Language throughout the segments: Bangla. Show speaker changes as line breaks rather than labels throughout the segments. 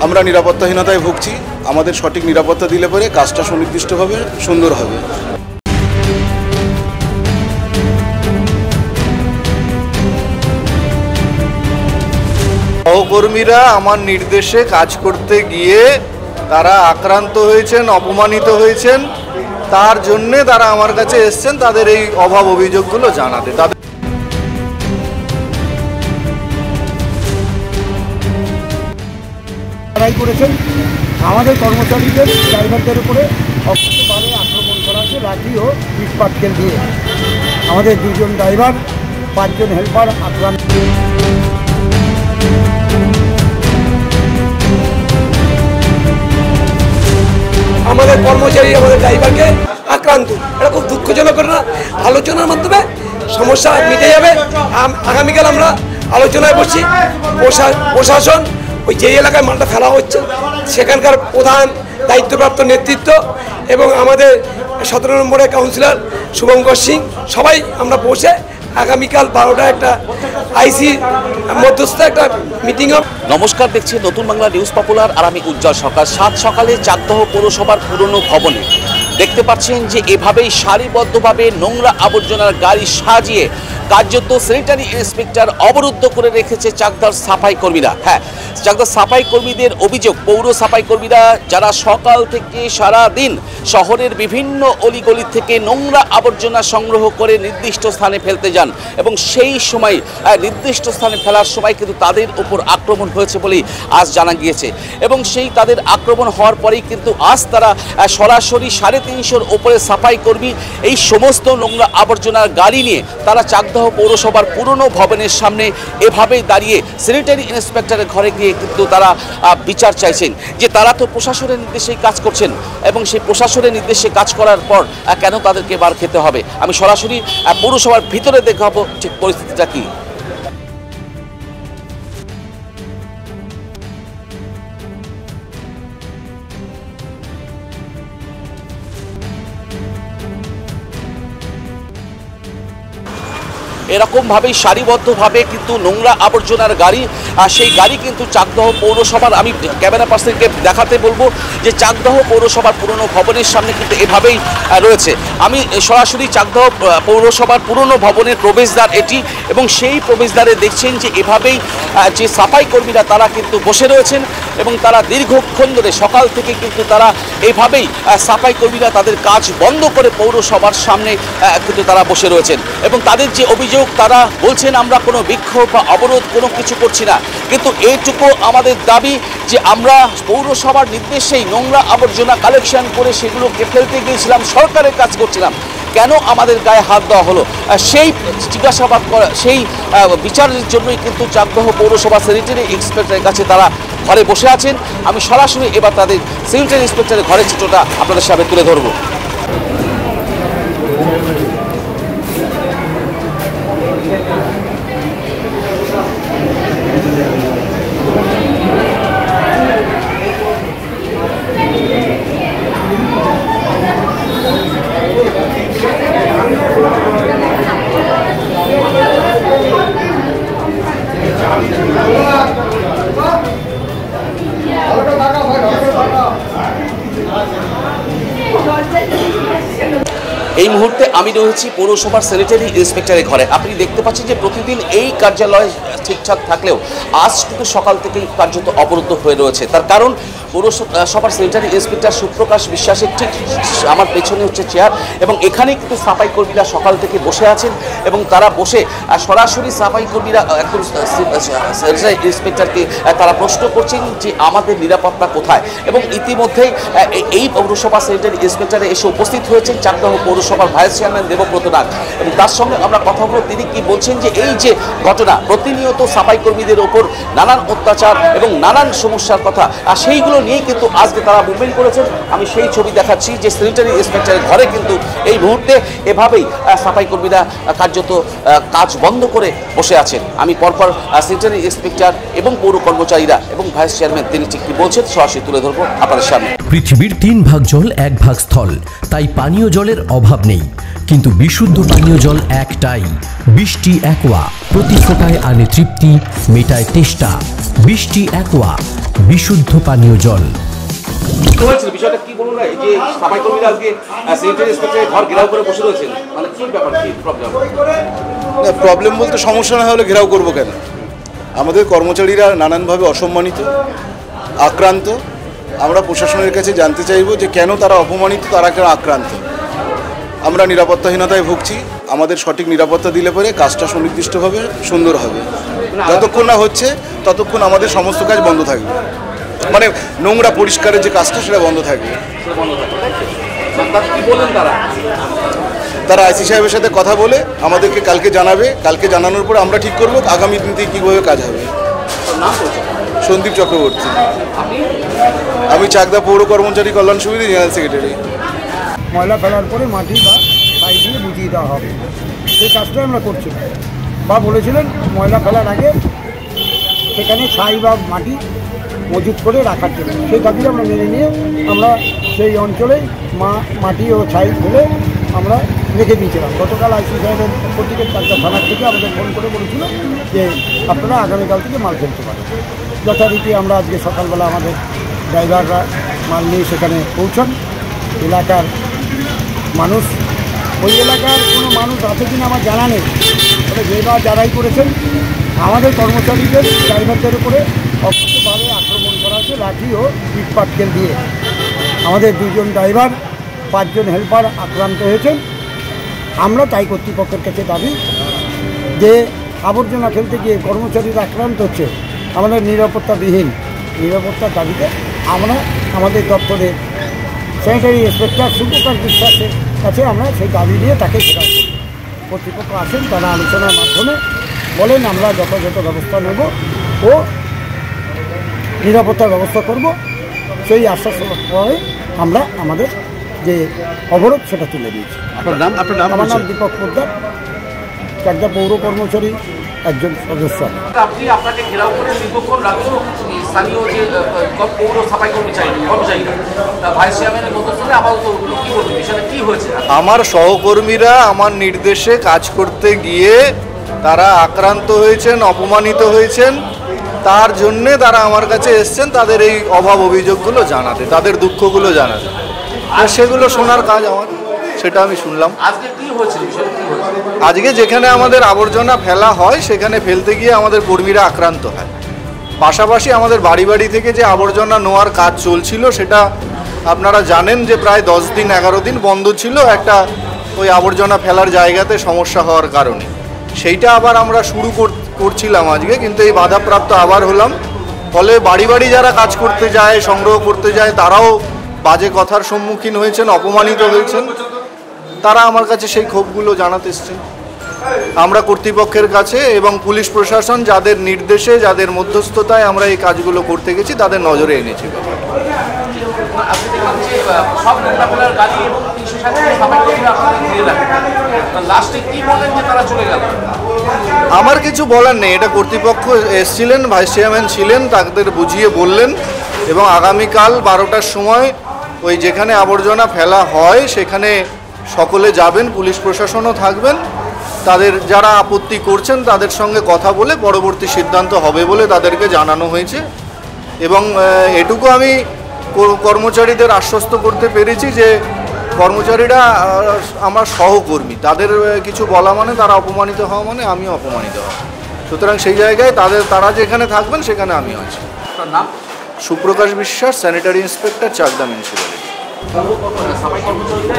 আমরা নিরাপত্তাহীনতায় ভুগছি। আমাদের সঠিক নিরাপত্তা দিলে পরে কাজটা সুনির্দিষ্টভাবে সুন্দর হবে। সহকর্মীরা আমার নির্দেশে কাজ করতে গিয়ে তারা আক্রান্ত হয়েছেন, অপমানিত হয়েছেন, তার জন্যে তারা আমার কাছে এসছেন তাদের এই অভাব অভিযোগগুলো জানাতে। তাদের
করেছেন আমাদের কর্মচারীদের ড্রাইভারদের উপরে অকথ্যভাবে আক্রমণ করা হয়েছে লাঠি ও ইস্পাতকেল দিয়ে। আমাদের 2 জন ড্রাইভার 5 জন হেল্পার আক্রান্ত।
আমাদের কর্মচারী আমাদের ড্রাইভারকে আক্রান্ত, এটা খুব দুঃখজনক ঘটনা। আলোচনার মাধ্যমে সমস্যা মিটে যাবে। আগামীকাল আমরা আলোচনায় বসছি। প্রশাসন ওই যে এলাকায় মালটা ফেলা হচ্ছে সেখানকার প্রধান দায়িত্বপ্রাপ্ত নেতৃত্ব এবং আমাদের 17 নম্বরের কাউন্সিলর শুভঙ্কর সিং সবাই আমরা বসে আগামীকাল 12টা একটা আইসি মধ্যস্থ একটা মিটিং হবে।
নমস্কার, দেখছি নতুন বাংলা নিউজ পপুলার আর আমি উজ্জ্বল সরকার। 7 সকালে চাকদহ পৌরসভার পুরনো ভবনে দেখতে পাচ্ছেন যে এভাবেই সারিবদ্ধভাবে নোংরা আবর্জনার গাড়ি সাজিয়ে কার্যত স্যানিটারি ইন্সপেক্টর অবরুদ্ধ করে রেখেছে চাকদার সাফাই কর্মীরা। হ্যাঁ, চাকদার সাফাই কর্মীদের অভিযোগ, পৌর সাফাই কর্মীরা যারা সকাল থেকে সারা দিন শহরের বিভিন্ন অলিগলি থেকে নোংরা আবর্জনা সংগ্রহ করে নির্দিষ্ট স্থানে ফেলতে যান এবং সেই সময় নির্দিষ্ট স্থানে ফেলার সময় কিন্তু তাদের উপর আক্রমণ হয়েছে বলেই আজ জানা গিয়েছে। এবং সেই তাদের আক্রমণ হওয়ার পরেই কিন্তু আজ তারা সরাসরি 350-র ওপরে সাফাই কর্মী এই সমস্ত নোংরা আবর্জনার গাড়ি নিয়ে তারা চাকদহ পৌরসভার পুরনো ভবনের সামনে এভাবেই দাঁড়িয়ে স্যানিটারি ইন্সপেক্টরের ঘরে গিয়ে কিন্তু তারা বিচার চাইছেন যে তারা তো প্রশাসনের নির্দেশেই কাজ করছেন এবং সেই প্রশাসনের নির্দেশে কাজ করার পর কেন তাদেরকে বার খেতে হবে। আমি সরাসরি পৌরসভার ভিতরে দেখাবো ঠিক পরিস্থিতিটা কি। এরকমভাবেই সারিবদ্ধভাবে কিন্তু নোংরা আবর্জনার গাড়ি, সেই গাড়ি কিন্তু চাকদহ পৌরসভার, আমি ক্যামেরা পার্সনকে দেখাতে বলবো যে চাকদহ পৌরসভার পুরনো ভবনের সামনে কিন্তু এভাবেই রয়েছে। আমি সরাসরি চাকদহ পৌরসভার পুরনো ভবনের প্রবেশদ্বার এটি এবং সেই প্রবেশদ্বারে দেখছেন যে এভাবেই যে সাফাই কর্মীরা তারা কিন্তু বসে রয়েছেন এবং তারা দীর্ঘক্ষণ ধরে সকাল থেকে কিন্তু তারা এইভাবেই সাফাই কর্মীরা তাদের কাজ বন্ধ করে পৌরসভার সামনে কিন্তু তারা বসে রয়েছেন এবং তাদের যে অভিযোগ তারা বলছেন আমরা কোনো বিক্ষোভ বা অবরোধ কোনো কিছু করছি না, কিন্তু এইটুকু আমাদের দাবি যে আমরা পৌরসভার নির্দেশেই নোংরা আবর্জনা কালেকশন করে সেগুলোকে ফেলতে গিয়েছিলাম, সরকারের কাজ করছিলাম, কেন আমাদের গায়ে হাত দেওয়া হলো সেই জিজ্ঞাসাবাদ করা, সেই বিচারের জন্যই কিন্তু চাকদহ পৌরসভা স্যানিটারি ইন্সপেক্টরের কাছে তারা ঘরে বসে আছেন। আমি সরাসরি এবার তাদের স্যানিটারি ইন্সপেক্টরের ঘরের চিত্রটা আপনাদের সামনে তুলে ধরবো। এই মুহূর্তে আমি রয়েছি পৌরসভার স্যানিটারি ইন্সপেক্টরের ঘরে। আপনি দেখতে পাচ্ছেন যে প্রতিদিন এই কার্যালয় ঠিকঠাক থাকলেও আজ কিন্তু সকাল থেকেই কার্যত অবরুদ্ধ হয়ে রয়েছে। তার কারণ পৌরসভার স্যানিটারি ইন্সপেক্টর সুপ্রকাশ বিশ্বাসের ঠিক আমার পেছনে হচ্ছে চেয়ার এবং এখানেই কিন্তু সাফাই কর্মীরা সকাল থেকে বসে আছেন এবং তারা বসে সরাসরি সাফাই কর্মীরা একদম স্যানিটারি ইন্সপেক্টরকে তারা প্রশ্ন করছেন যে আমাদের নিরাপত্তা কোথায়। এবং ইতিমধ্যেই এই পৌরসভা স্যানিটারি ইন্সপেক্টরে এসে উপস্থিত হয়েছেন চাকদহ পৌরসভার ভাইস চেয়ারম্যান দেবব্রত নাগ এবং তার সঙ্গে আমরা কথা বলব। তিনি কি বলছেন যে এই যে ঘটনা, প্রতিনিয়ত সাফাই কর্মীদের ওপর নানান অত্যাচার এবং নানান সমস্যার কথা, আর সেইগুলো নিয়েই কিন্তু আজকে তারা মুভমেন্ট করেছেন। আমি সেই ছবি দেখাচ্ছি যে স্যানিটারি ইন্সপেক্টরের ঘরে কিন্তু এই মুহূর্তে এভাবেই সাফাই কর্মীরা কার্যত কাজ বন্ধ করে বসে আছেন। আমি পরপর স্যানিটারি ইন্সপেক্টর এবং পৌর কর্মচারীরা এবং ভাইস চেয়ারম্যান তিনি ঠিক কি বলছেন সরাসরি তুলে ধরবো আপনাদের সামনে।
পৃথিবীর 3 ভাগ জল 1 ভাগ স্থল, তাই পানীয় জলের অভাব অভাব নেই, কিন্তু বিশুদ্ধ পানীয় জল একটাই, বৃষ্টি অ্যাকোয়া। প্রতি ফোঁটায় আনে তৃপ্তি, মেটায় তেষ্টা। বৃষ্টি অ্যাকোয়া, বিশুদ্ধ পানীয় জল।
বিষয়টা কি বলুন না, এই যে সাফাই কর্মীরা আজকে স্যানিটারি ইন্সপেক্টরের ঘর ঘেরাও করে বসে রয়েছেন, মানে কি ব্যাপার, কি প্রবলেম?
প্রবলেম বলতে সমস্যা না হলে ঘেরাও করবো কেন? আমাদের কর্মচারীরা নানানভাবে অসম্মানিত, আক্রান্ত। আমরা প্রশাসনের কাছে জানতে চাইব যে কেন তারা অপমানিত, তারা কেন আক্রান্ত। আমরা নিরাপত্তাহীনতায় ভুগছি। আমাদের সঠিক নিরাপত্তা দিলে পরে কাজটা সুনির্দিষ্টভাবে সুন্দর হবে। যতক্ষণ না হচ্ছে ততক্ষণ আমাদের সমস্ত কাজ বন্ধ থাকবে, মানে নোংরা পরিষ্কারের যে কাজটা সেটা বন্ধ থাকবে। তারা আইসি সাহেবের সাথে কথা বলে আমাদেরকে কালকে জানাবে। কালকে জানানোর পরে আমরা ঠিক করবো আগামী দিনতে কীভাবে কাজ হবে। সন্দীপ চক্রবর্তী, আমি চাকদা পৌর কর্মচারী কল্যাণ সমিতি জেনারেল সেক্রেটারি।
ময়লা ফেলার পরে মাটি বা ছাই দিয়ে বুঝিয়ে দেওয়া হবে, সেই কাজটাই আমরা করছি। বা বলেছিলেন ময়লা ফেলার আগে সেখানে ছাই বা মাটি মজুত করে রাখার জন্য, সেই দাবি আমরা মেনে নিয়ে আমরা সেই অঞ্চলেই মাটি ও ছাই ফেলে আমরা রেখে দিয়েছিলাম। গতকাল আইসি সাহেবের প্রত্যেকের চাকদা থানার থেকে আমাদের ফোন করে বলেছিল যে আপনারা আগামীকাল থেকে মাল ফেলতে পারেন। যথারীতি আমরা আজকে সকালবেলা আমাদের ড্রাইভাররা মাল নিয়ে সেখানে পৌঁছান। এলাকার মানুষ, ওই এলাকার কোনো মানুষ আছে কিনা আমার জানা নেই, তবে যেবা যারাই করেছেন আমাদের কর্মচারীদের ড্রাইভারদের উপরে অকথ্যভাবে আক্রমণ করা হয়েছে লাঠি ও ইট পাটকেল দিয়ে। আমাদের 2 জন ড্রাইভার 5 জন হেল্পার আক্রান্ত হয়েছেন। আমরা তাই কর্তৃপক্ষের কাছে দাবি যে আবর্জনা ফেলতে গিয়ে কর্মচারীরা আক্রান্ত হচ্ছে, আমাদের নিরাপত্তার দাবিতে আমরা আমাদের দপ্তরে স্যানিটারি ইন্সপেক্টর সুপ্রকাশ বিশ্বাসের কাছে আমরা সেই দাবি নিয়ে তাকে ঘেরাও করি। কর্তৃপক্ষ আসেন, তারা আলোচনার মাধ্যমে বলেন আমরা যথাযথ ব্যবস্থা নেব ও নিরাপত্তার ব্যবস্থা করব। সেই আশ্বাস পরে আমরা আমাদের যে অবরোধ সেটা তুলে দিয়েছি।
আপনার নাম?
আমার নাম দীপক পোদ্দার, চাকদা পৌর কর্মচারী একজন সদস্য।
আপনি আপনাকে ঘেরাও করে দীর্ঘক্ষণ রাখলো স্থানীয় যে পৌর সাফাই কর্মচারীরা ভাইস চেয়ারম্যানের মধ্যস্থলে আপাতত কি বলবেন, বিষয়টা কি হয়েছে?
আমার সহকর্মীরা আমার নির্দেশে কাজ করতে গিয়ে তারা আক্রান্ত হয়েছেন, অপমানিত হয়েছেন। তার জন্যে তারা আমার কাছে এসছেন তাদের এই অভাব অভিযোগগুলো জানাতে, তাদের দুঃখগুলো জানাতে। আর সেগুলো শোনার কাজ আমার, সেটা আমি শুনলাম।
আজকে কি হয়েছে, বিষয়টা কি হয়েছে?
আজকে যেখানে আমাদের আবর্জনা ফেলা হয় সেখানে ফেলতে গিয়ে আমাদের কর্মীরা আক্রান্ত হয়। পাশাপাশি আমাদের বাড়ি বাড়ি থেকে যে আবর্জনা নেওয়ার কাজ চলছিল সেটা আপনারা জানেন যে প্রায় 10 দিন 11 দিন বন্ধ ছিল একটা ওই আবর্জনা ফেলার জায়গাতে সমস্যা হওয়ার কারণে। সেইটা আবার আমরা শুরু করছিলাম আজকে, কিন্তু এই বাধাপ্রাপ্ত আবার হলাম। ফলে বাড়ি বাড়ি যারা কাজ করতে যায়, সংগ্রহ করতে যায়, তারাও বাজে কথার সম্মুখীন হয়েছেন, অপমানিত হয়েছেন। তারা আমার কাছে সেই ক্ষোভগুলো জানাতে এসছেন। আমরা কর্তৃপক্ষের কাছে এবং পুলিশ প্রশাসন যাদের নির্দেশে, যাদের মধ্যস্থতায় আমরা এই কাজগুলো করতে গেছি, তাদের নজরে এনেছি।
আপনি দেখলাম যে সব নোংরা ফেলার গাড়ি এবং 360 সাফাই কর্মীরা আপনাদের ঘিরে রাখেন, লাস্টে কি বলেন যে তারা চলে গেল?
আমার কিছু বলার নেই, এটা কর্তৃপক্ষ এসছিলেন, ভাইস চেয়ারম্যান ছিলেন, তাদের বুঝিয়ে বললেন। এবং আগামীকাল 12টার সময় ওই যেখানে আবর্জনা ফেলা হয় সেখানে সকলে যাবেন, পুলিশ প্রশাসনও থাকবেন। তাদের যারা আপত্তি করছেন তাদের সঙ্গে কথা বলে পরবর্তী সিদ্ধান্ত হবে বলে তাদেরকে জানানো হয়েছে। এবং এটুকু আমি কর্মচারীদের আশ্বস্ত করতে পেরেছি যে কর্মচারীরা আমার সহকর্মী, তাদের কিছু বলা মানে তারা অপমানিত হওয়া মানে আমিও অপমানিত হওয়া। সুতরাং সেই জায়গায় তারা যেখানে থাকবেন সেখানে আমিও আছি।
নাম?
সুপ্রকাশ বিশ্বাস, স্যানিটারি ইন্সপেক্টর, চাকদা মিউনিসিপ্যালিটি।
সাফাই কর্মচারীরা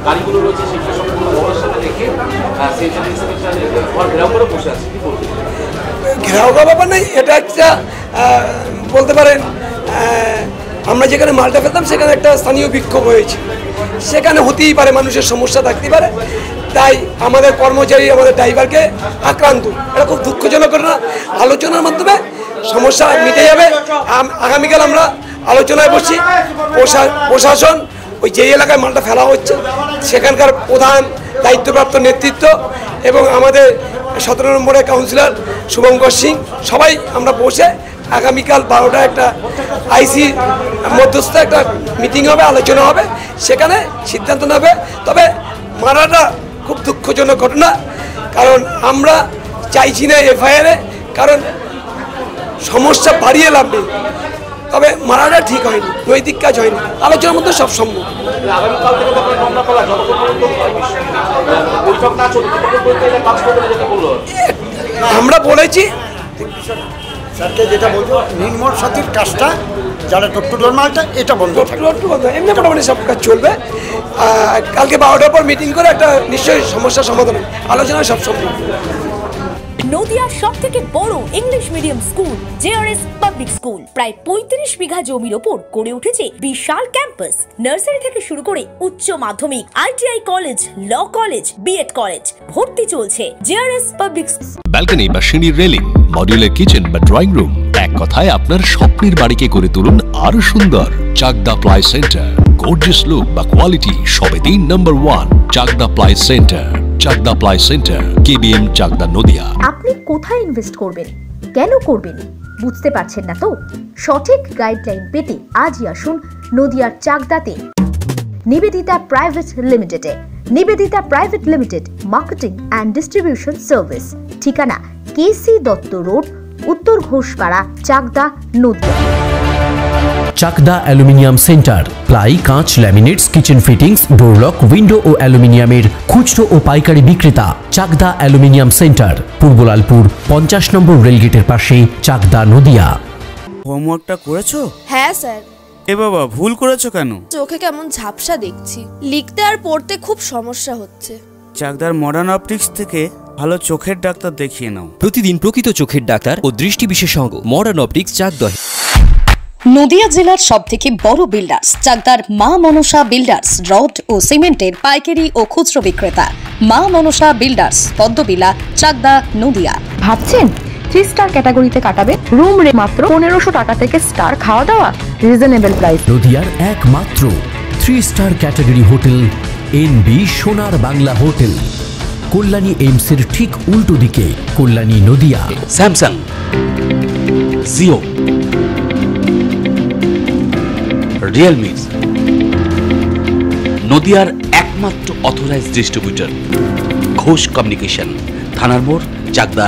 গাড়িগুলো রয়েছে সেগুলো সম্পূর্ণ ঘরের সাথে রেখে স্যানিটারি ইন্সপেক্টরের ঘর ঘেরাও করে বসে আছে, কি বলবেন?
ঘেরাও করা ব্যাপার নেই, এটা একটা বলতে পারেন আমরা যেখানে মালটা ফেলতাম সেখানে একটা স্থানীয় বিক্ষোভ হয়েছে, সেখানে হতেই পারে মানুষের সমস্যা থাকতে পারে, তাই আমাদের কর্মচারী আমাদের ড্রাইভারকে আক্রান্ত। এটা খুব দুঃখজনক ঘটনা। আলোচনার মাধ্যমে সমস্যা মিটে যাবে। আগামীকাল আমরা আলোচনায় বসছি। প্রশাসন ওই যে এলাকায় মালটা ফেলা হচ্ছে সেখানকার প্রধান দায়িত্বপ্রাপ্ত নেতৃত্ব এবং আমাদের 17 নম্বরের কাউন্সিলর শুভঙ্কর সিং সবাই আমরা বসে আগামীকাল 12টায় একটা আইসি মধ্যস্থ একটা মিটিং হবে, আলোচনা হবে, সেখানে সিদ্ধান্ত নেবে। তবে মারাটা খুব দুঃখজনক ঘটনা, কারণ আমরা চাইছি না এফআইআরে, কারণ সমস্যা বাড়িয়ে লাভ নেই। তবে মারাটা ঠিক হয়নি, নৈতিক কাজ হয়নি, আলোচনার মধ্যে সব সম্ভব। আমরা বলেছি
স্যারকে যেটা বলবো, নির্মল সাথীর কাজটা যারা টট্টুডোর মালটা এটা বন্ধ থাকবে,
এমনি মোটামুটি সব কাজ চলবে। কালকে 12টার পর মিটিং করে একটা নিশ্চয়ই সমস্যার সমাধান হবে, আলোচনা সব সম্ভব।
নদিয়ার সব থেকে বড় English medium school JRS public school প্রায় 35 বিঘা জমির ওপর গড়ে উঠেছে বিশাল ক্যাম্পাস। নার্সারি থেকে শুরু করে উচ্চ মাধ্যমিক, ITI college, law college, BEd college, ভর্তি চলছে জেআরএস পাবলিক।
ব্যালকনি বা সিঁড়ির রেলিং, মডিউলার কিচেন বা ড্রয়িং রুম, এক কথায় আপনার স্বপ্নের বাড়িকে করে তুলুন আরো সুন্দর। Chakdah ply centre, gorgeous look বা কোয়ালিটি সবে 3 number 1 Chakdah ply centre. Chakdah ply centre, KBM, Chakdah, Nadia.
আপনি কোথায় ইনভেস্ট করবেন, কেন করবেন, বুঝতে পারছেন না তো? সঠিক গাইডলাইন পেতে আজই আসুন নদিয়ার চাকদাতে নিবেদিতা প্রাইভেট লিমিটেডে। Nivedita private limited, marketing and distribution service. ঠিকানা KC Dutta road, Uttar Ghoshpara, Chakdah, Nadia.
Chakdah aluminium centre, ply, কাঁচ, laminates, kitchen fittings, door lock, window ও অ্যালুমিনিয়ামের খুচরো ও পাইকারি বিক্রেতা। Chakdah aluminium centre, Purbalalpur 50 number রেলগেটের পাশে, চাকদা, নদিয়া।
হোমওয়ার্কটা করেছো?
হ্যাঁ স্যার।
এ বাবা, ভুল করেছো কেন?
চোখে কেমন ঝাপসা দেখছি, লিখতে আর পড়তে খুব সমস্যা হচ্ছে।
চাকদার মডার্ন অপটিক্স থেকে ভালো চোখের ডাক্তার দেখিয়ে নাও।
প্রতিদিন প্রকৃত চোখের ডাক্তার ও দৃষ্টি বিশেষজ্ঞ মডার্ন অপটিক্স, চাকদা।
নদিয়া জেলার সবথেকে বড় বিল্ডার্স চাকদার মা মনসা বিল্ডার্স, রড ও সিমেন্টের পাইকারি ও খুচরো বিক্রেতা। মা মনসা বিল্ডার্স, পদ্মবিলা, চাকদা, নদিয়া।
ভাবছেন 3 স্টার ক্যাটাগরিতে কাটাবে? রুম রে মাত্র 1500 টাকা থেকে স্টার, খাওয়া দাওয়া রিজনেবল প্রাইস।
নদিয়ার একমাত্র 3 স্টার ক্যাটাগরি হোটেল এনবি সোনার বাংলা হোটেল, কল্যাণী এইমসের ঠিক উল্টো দিকে, কল্যাণী, নদিয়া।
স্যামসাং, জিও, রিয়েলমি, নদিয়ার একমাত্র অথরাইজড ডিস্ট্রিবিউটর ঘোষ কমিউনিকেশন, থানার মোড়, চাকদা,